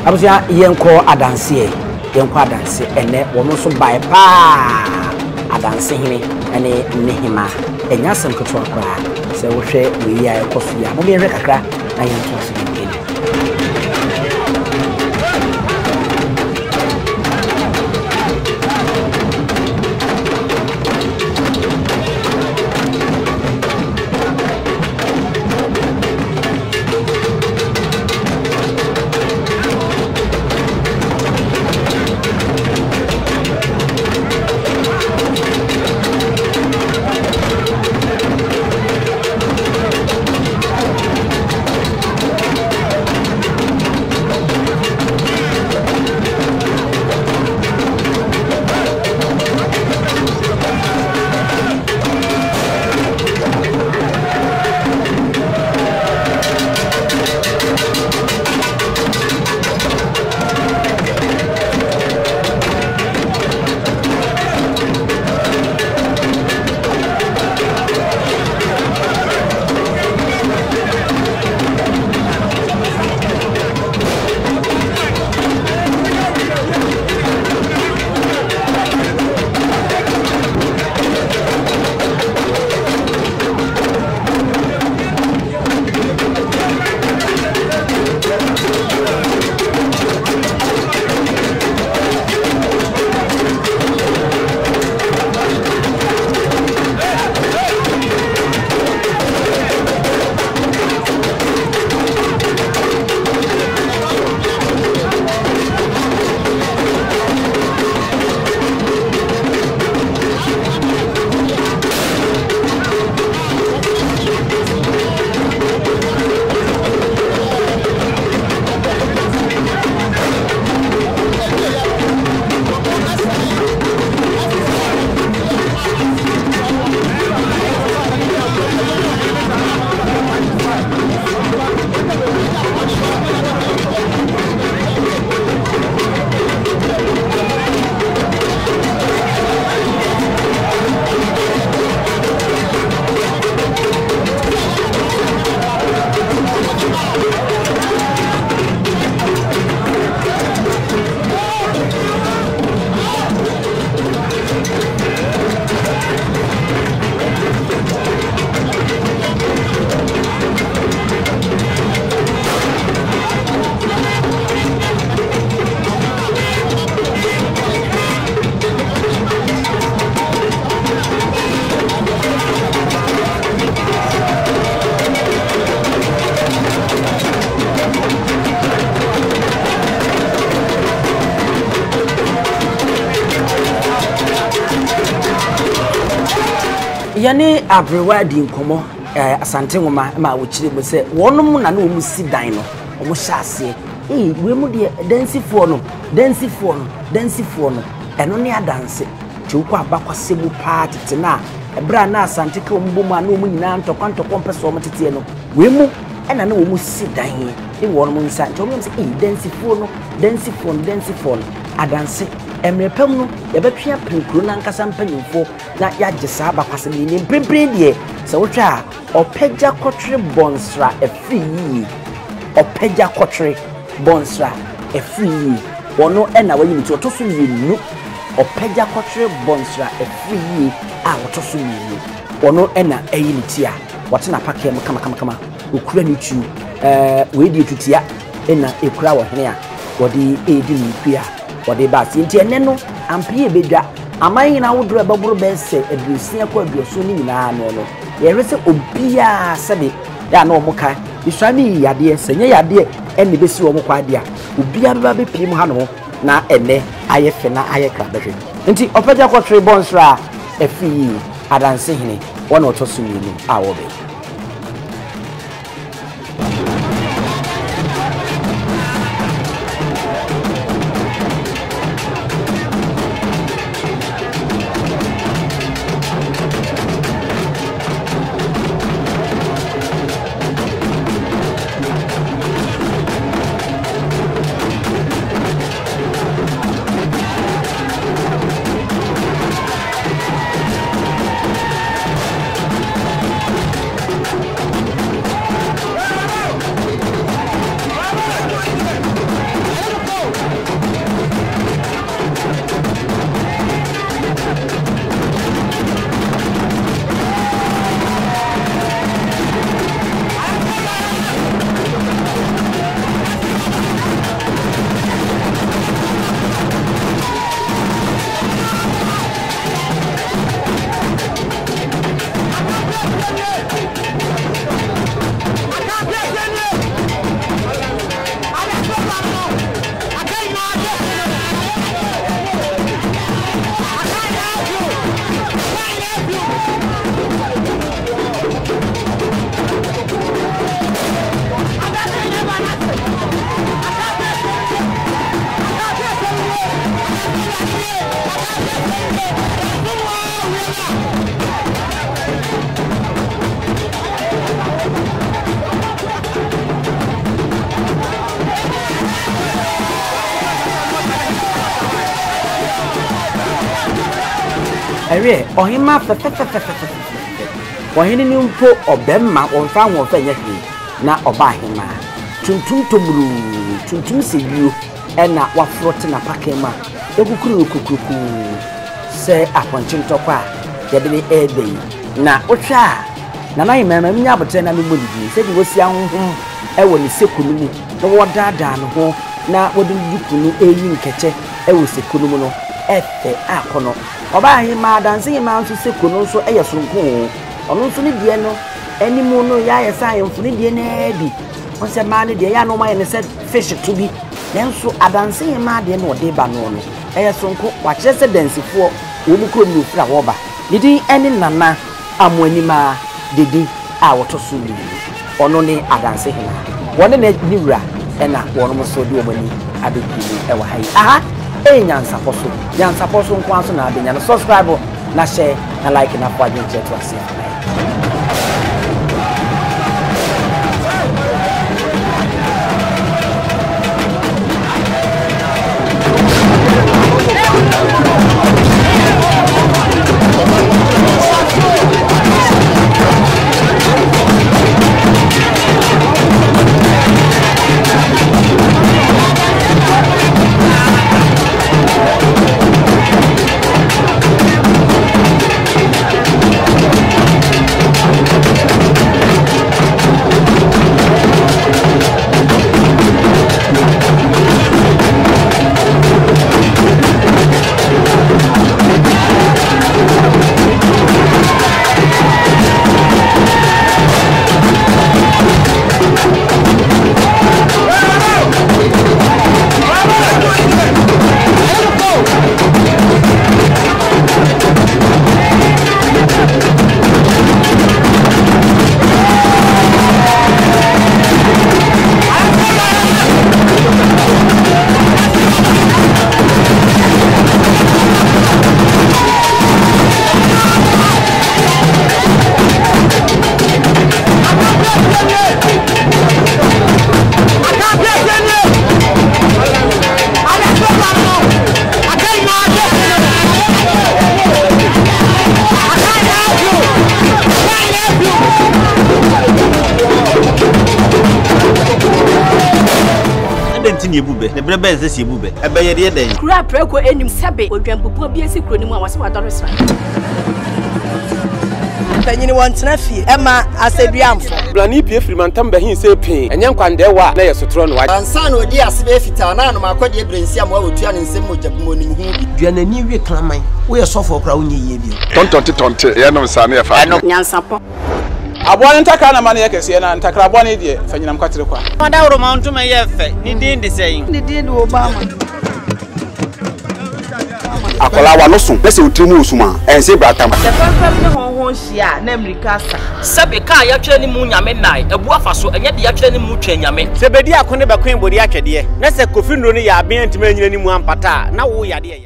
abusia yenko adanse ene wono so bai pa adanse hene ene nehima enya sem koto akra se wo hwe wi ya ekoso ya mo bi hwe kakra na yento so ngene yani abrewa di nkomo asante ngoma ma wo kire mo se wonum na na wo musi dan no wo hyase we mu de dansifo no eno ne adanse ti wo abakwase mu party tena ebra na asante ka wo mbom na wo nyina ntokwanto mpeso mo tete no we mu ena na wo musi dan e wonum nsa ti wo se dansifo adanse emrepem no yebetwea prinkuru na nkasa mpanyimfo na yagesa abakwase ni mpempren de se wotwa opagya kotre bonsra efri opagya kotre bonsra efri wono ena wanyim ti otoso yinu opagya kotre bonsra efri a otoso yinu wono ena ayini ti a wotena pakem kama okura ni tu we di tutia ena ekura wo hene a wodi edi ni kua wode basi nti ene no Appiah bedwa aman na wodro ebaburu bese edusia kwa aduoso ni nyina no yerese obia sebe ya na omuka iswani yade senye yade ene besi wo mukwa ade a obia beba be pim ha no na ene ayefe na ayekra behwe nti opagya kotre bonsra efi adanse hene wona otoso ni awobe Ewe ohima fe ohini ni mpo obemma onfa ho fa nya na oba hima tuntum toburu tuntum sebiu ena wafrote na pakema ekukuru kukuku se aponchintokwa yebele ebe na otwa na nayi mema nya abotre na memolidi se di wosi ahonhom ewo ni sekunu mu no wodada no ho na wodujukunu eyi nkeche ewo sekunu mu no efe akono oba hima Adansi ma nso sekunu nso eyesonko ono nso ni die no animu no ya yesa yemfuni die na bi onse ma ne die ya no ma ye ne se fish to bi nenso Adansi ma de no de ba no no eyesonko wa kyerese dansifo wo mu kro mi ofra wo ba didi eni nana amonima didi a woto so ni ono ne Adansi hima wone na niwura ena wono mo so di omani abekili e wa hai aha Nyansapo so nko aso na adenya no subscribe na share na like na kwa jinche to ase Ebube ne brebe nse si ebube ebe ye de den kura preko enim sebe odwampopo bi esi kro ni mu awase wadoro sra tanyini wantena fie ema aseduamfo blani pie frimantam bahin se pin enye nkwande wa na yesotro no wa ansa na odi asebe fita na no makode ebrensi am wa otua ne nsem mojabumo ni hu bi duanani wie klaman wo ye sofo kra wonye ye bi tontonte ye no nsa na ye fa Nyansapo abone ntakra na mane yekese na ntakra abone die fanyinam kwatere kwa wada woro mountuma ye fe ni din de sein ni din Obama akola wa no so pese otrimu osuma ense bratam the problem ne honhon hia na America sa sebe ka ya twere ni mu nyame nai ebu afaso enye de ya twere ni mu twa nyame sebedi akone be kwen bodi atwede na se kofi nro ne ya aben antima nyina ni mu ampata na wo yade